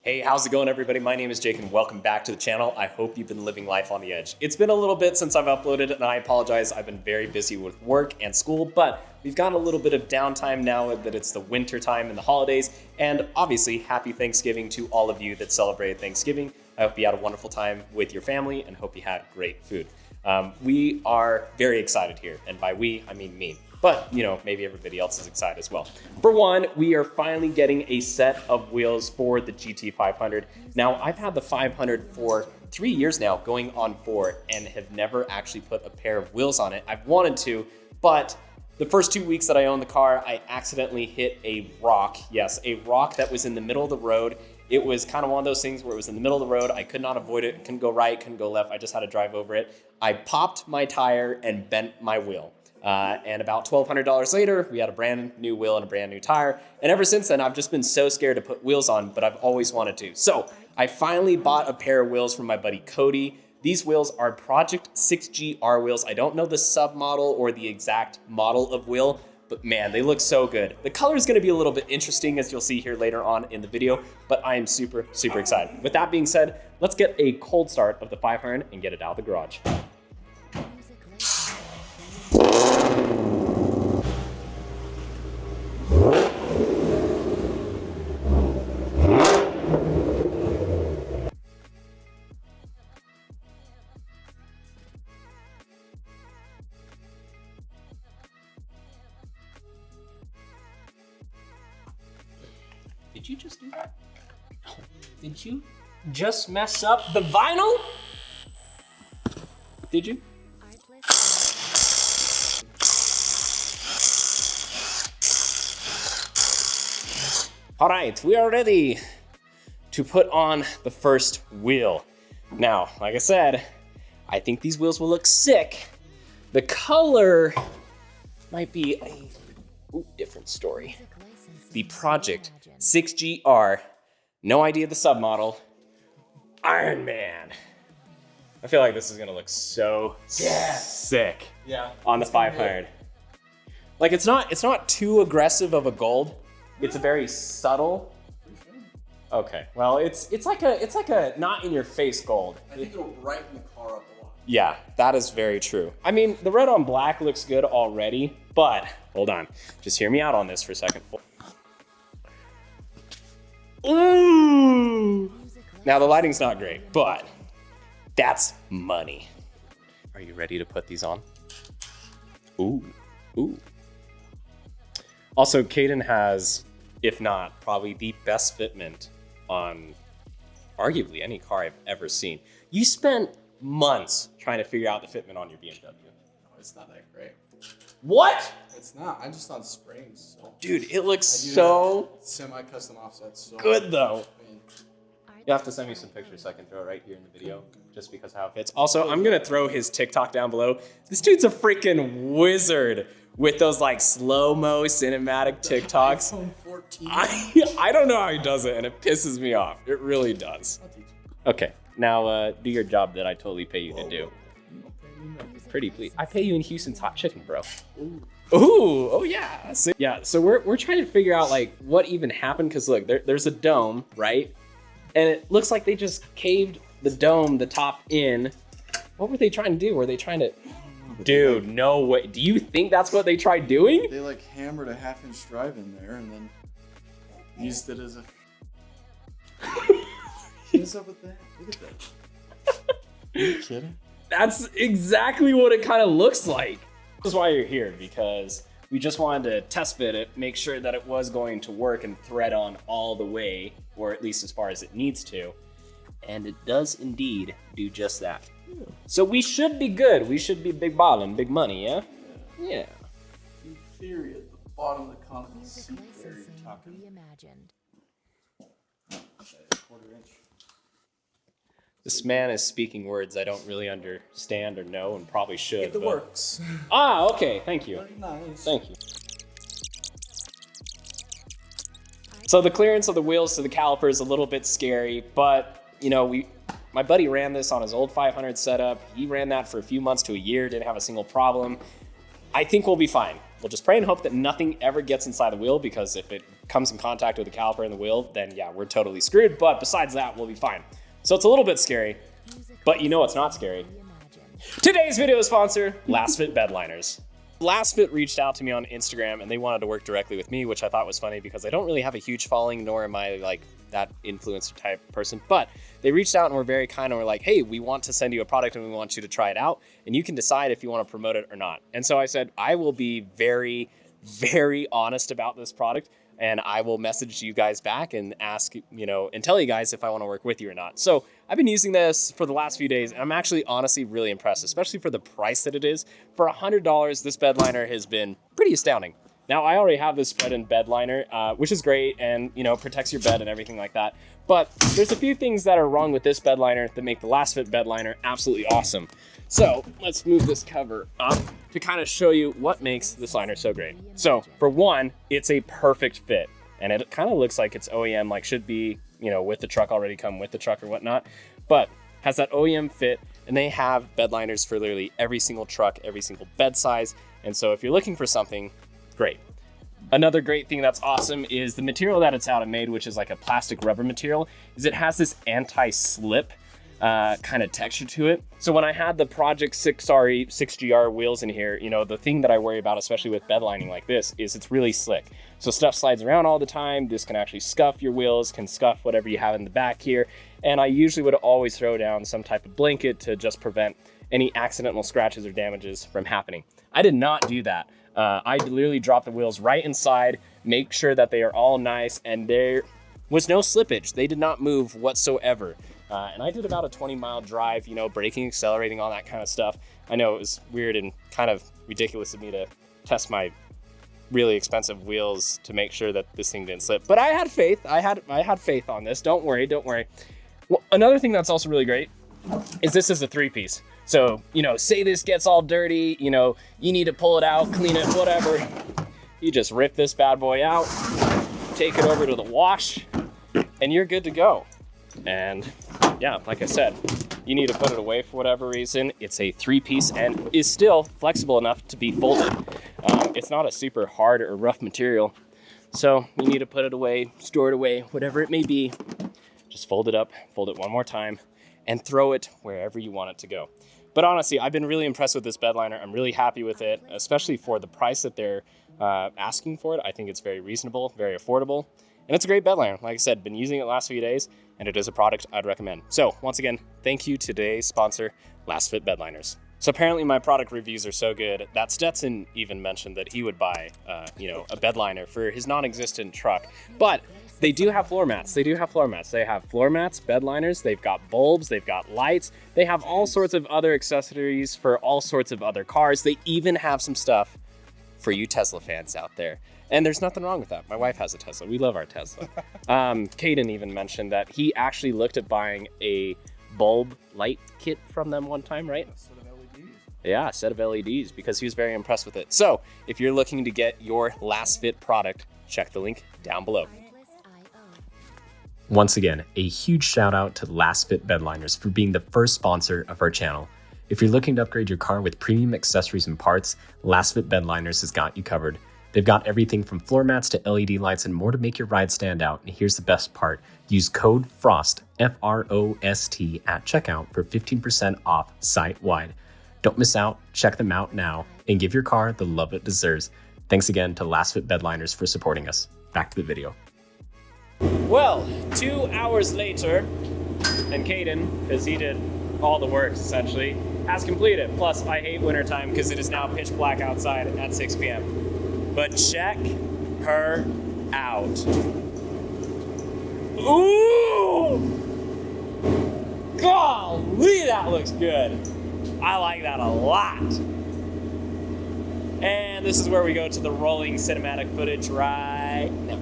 Hey, how's it going, everybody? My name is Jake and welcome back to the channel. I hope you've been living life on the edge. It's been a little bit since I've uploaded and I apologize. I've been very busy with work and school, but we've gotten a little bit of downtime now that it's the winter time and the holidays. And obviously, happy Thanksgiving to all of you that celebrate Thanksgiving. I hope you had a wonderful time with your family and hope you had great food. We are very excited here. And by we, I mean me. But, you know, maybe everybody else is excited as well. For one, we are finally getting a set of wheels for the GT500. Now, I've had the 500 for 3 years now, going on 4, and have never actually put a pair of wheels on it. I've wanted to, but the first 2 weeks that I owned the car, I accidentally hit a rock. Yes, a rock that was in the middle of the road. It was kind of one of those things where it was in the middle of the road. I could not avoid it, couldn't go right, couldn't go left. I just had to drive over it. I popped my tire and bent my wheel. And about $1,200 later, we had a brand new wheel and a brand new tire. And ever since then, I've just been so scared to put wheels on, but I've always wanted to. So I finally bought a pair of wheels from my buddy Cody. These wheels are Project 6GR wheels. I don't know the submodel or the exact model of wheel, but man, they look so good. The color is gonna be a little bit interesting, as you'll see here later on in the video, but I am super, super excited. With that being said, let's get a cold start of the 500 and get it out of the garage. Did you just do that? Did you just mess up the vinyl? Did you? All right, we are ready to put on the first wheel. Now, like I said, I think these wheels will look sick. The color might be a different story. The Project 6GR, no idea the submodel, Iron Man. I feel like this is gonna look so sick on the 500. Like it's not too aggressive of a gold. It's a very subtle. Okay, well it's like a not in your face gold. I think it'll brighten the car up a lot. Yeah, that is very true. I mean, the red on black looks good already, but hold on, just hear me out on this for a second. Ooh! Now the lighting's not great, but that's money. Are you ready to put these on? Ooh, ooh. Also, Caden has, if not, probably the best fitment on arguably any car I've ever seen. You spent months trying to figure out the fitment on your BMW. No, it's not that great. What? It's not. I'm just on springs. So. Dude, it looks so semi-custom offsets. So good though. I mean, You have to send me some pictures so I can throw it right here in the video, just because how it fits. Also, I'm gonna throw his TikTok down below. This dude's a freaking wizard with those like slow-mo cinematic TikToks. iPhone 14. I don't know how he does it, and it pisses me off. It really does. I'll teach you. Okay, now do your job that I totally pay you to do. Pretty please. I pay you in Houston's hot chicken, bro. Ooh, oh yeah. So we're trying to figure out like what even happened, because look, there's a dome, right? And it looks like they just caved the dome, the top in. What were they trying to do? Were they trying to... Dude, no way. Do you think that's what they tried doing? They like hammered a 1/2-inch drive in there and then used it as a... What's up with that? Look at that. Are you kidding? That's exactly what it kind of looks like. This is why you're here, because we just wanted to test fit it, make sure that it was going to work and thread on all the way, or at least as far as it needs to. And it does indeed do just that. Yeah. So we should be good. We should be big ballin', big money, yeah? Yeah. In theory, at the bottom of the concrete seat there, you're talking. That is 1/4 inch. This man is speaking words I don't really understand or know, and probably should. Get the works. Ah, okay, thank you. Very nice. Thank you. So the clearance of the wheels to the caliper is a little bit scary, but you know, my buddy ran this on his old 500 setup. He ran that for a few months to a year, didn't have a single problem. I think we'll be fine. we'll just pray and hope that nothing ever gets inside the wheel, because if it comes in contact with the caliper and the wheel, then yeah, we're totally screwed. But besides that, we'll be fine. So it's a little bit scary, but you know what's not scary? Today's video sponsor, LastFit Bedliners. LastFit reached out to me on Instagram and they wanted to work directly with me, which I thought was funny because I don't really have a huge following, nor am I like that influencer type person, but they reached out and were very kind and were like, hey, we want to send you a product and we want you to try it out and you can decide if you want to promote it or not. And so I said, I will be very, very honest about this product and I will message you guys back and ask, and tell you guys if I want to work with you or not. So I've been using this for the last few days and I'm actually honestly really impressed, especially for the price that it is. For $100, this bed liner has been pretty astounding. Now, I already have this spread in bed liner, which is great and, protects your bed and everything like that. But there's a few things that are wrong with this bed liner that make the LastFit bed liner absolutely awesome. So let's move this cover up to kind of show you what makes this liner so great. So for one, it's a perfect fit and it kind of looks like it's OEM, like should be, with the truck already come with the truck or whatnot, but has that OEM fit and they have bed liners for literally every single truck, every single bed size. And so if you're looking for something, great. Another great thing that's awesome is the material that it's out of made, which is like a plastic rubber material, is it has this anti-slip kind of texture to it. So when I had the Project 6GR wheels in here, the thing that I worry about, especially with bed lining like this, is it's really slick. So stuff slides around all the time. This can actually scuff your wheels, can scuff whatever you have in the back here. And I usually would always throw down some type of blanket to just prevent any accidental scratches or damages from happening. I did not do that. I literally dropped the wheels right inside, make sure that they are all nice, and there was no slippage. They did not move whatsoever. And I did about a 20-mile drive, braking, accelerating, all that kind of stuff. I know it was weird and kind of ridiculous of me to test my really expensive wheels to make sure that this thing didn't slip. But I had faith. I had faith on this. Don't worry. Well, another thing that's also really great is this is a 3-piece. So, say this gets all dirty, you need to pull it out, clean it, whatever. You just rip this bad boy out, take it over to the wash, and you're good to go. And yeah, like I said, you need to put it away for whatever reason. It's a 3-piece and is still flexible enough to be folded. It's not a super hard or rough material. So you need to put it away, store it away, whatever it may be. Just fold it up, fold it one more time, and throw it wherever you want it to go. But honestly, I've been really impressed with this bed liner. I'm really happy with it, especially for the price that they're asking for it. I think it's very reasonable, very affordable, and it's a great bed liner. Like I said, been using it the last few days, and it is a product I'd recommend. So once again, thank you to today's sponsor, LastFit Bed Liners. So apparently my product reviews are so good that Stetson even mentioned that he would buy, a bed liner for his non-existent truck. But they do have floor mats. They have floor mats, bed liners. They've got bulbs. They've got lights. They have all sorts of other accessories for all sorts of other cars. They even have some stuff for you Tesla fans out there. And there's nothing wrong with that. My wife has a Tesla. We love our Tesla. Caden even mentioned that he actually looked at buying a bulb light kit from them one time, right? Yeah, a set of LEDs because he was very impressed with it. So if you're looking to get your LastFit product, check the link down below. Once again, a huge shout out to LastFit Bedliners for being the first sponsor of our channel. If you're looking to upgrade your car with premium accessories and parts, LastFit Bedliners has got you covered. They've got everything from floor mats to LED lights and more to make your ride stand out. And here's the best part. Use code FROST, F-R-O-S-T, at checkout for 15% off site-wide. Don't miss out, check them out now, and give your car the love it deserves. Thanks again to LastFit Bedliners for supporting us. Back to the video. Well, 2 hours later, and Caden, because he did all the work essentially, has completed. Plus, I hate wintertime because it is now pitch black outside at 6 p.m. But check her out. Ooh! Golly, that looks good. I like that a lot. And this is where we go to the rolling cinematic footage right now.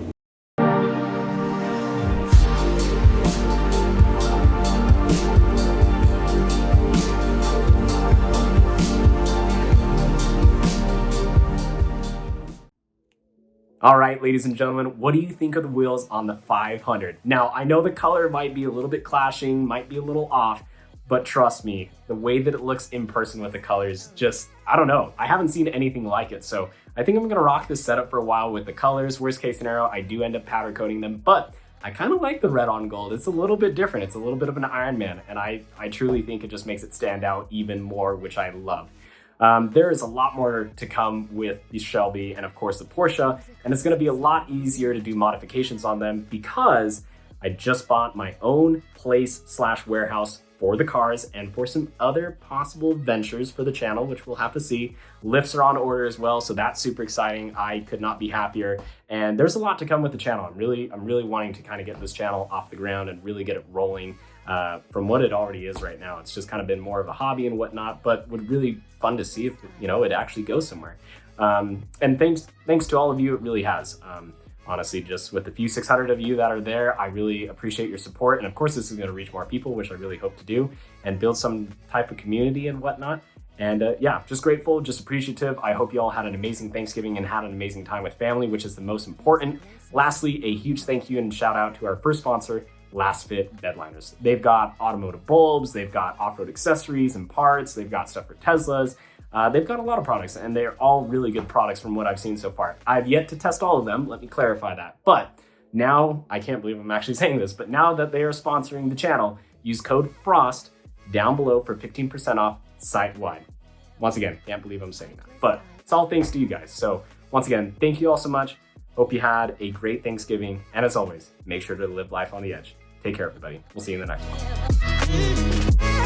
All right, ladies and gentlemen, what do you think of the wheels on the 500? Now, I know the color might be a little bit clashing, might be a little off, but trust me, the way that it looks in person with the colors, just, I don't know. I haven't seen anything like it. So I think I'm gonna rock this setup for a while with the colors. Worst case scenario, I do end up powder coating them, but I kind of like the red on gold. It's a little bit different. It's a little bit of an Iron Man, and I truly think it just makes it stand out even more, which I love. There is a lot more to come with the Shelby and of course the Porsche, and it's gonna be a lot easier to do modifications on them because I just bought my own place/warehouse for the cars and for some other possible ventures for the channel, which we'll have to see. Lifts are on order as well, so that's super exciting. I could not be happier. And there's a lot to come with the channel. I'm really wanting to kind of get this channel off the ground and really get it rolling from what it already is right now. It's just kind of been more of a hobby and whatnot, but would really fun to see if, you know, it actually goes somewhere. And thanks to all of you, it really has. Honestly, just with the few 600 of you that are there, I really appreciate your support. And of course, this is going to reach more people, which I really hope to do, and build some type of community and whatnot. And yeah, just grateful, just appreciative. I hope you all had an amazing Thanksgiving and had an amazing time with family, which is the most important. Lastly, a huge thank you and shout out to our first sponsor, Last Fit Bedliners. They've got automotive bulbs, they've got off-road accessories and parts, they've got stuff for Teslas. They've got a lot of products, and they're all really good products from what I've seen so far. I've yet to test all of them, let me clarify that. But now, I can't believe I'm actually saying this, but now that they are sponsoring the channel, use code FROST down below for 15% off site-wide. Once again, can't believe I'm saying that. But it's all thanks to you guys. So once again, thank you all so much. Hope you had a great Thanksgiving. And as always, make sure to live life on the edge. Take care, everybody. We'll see you in the next one.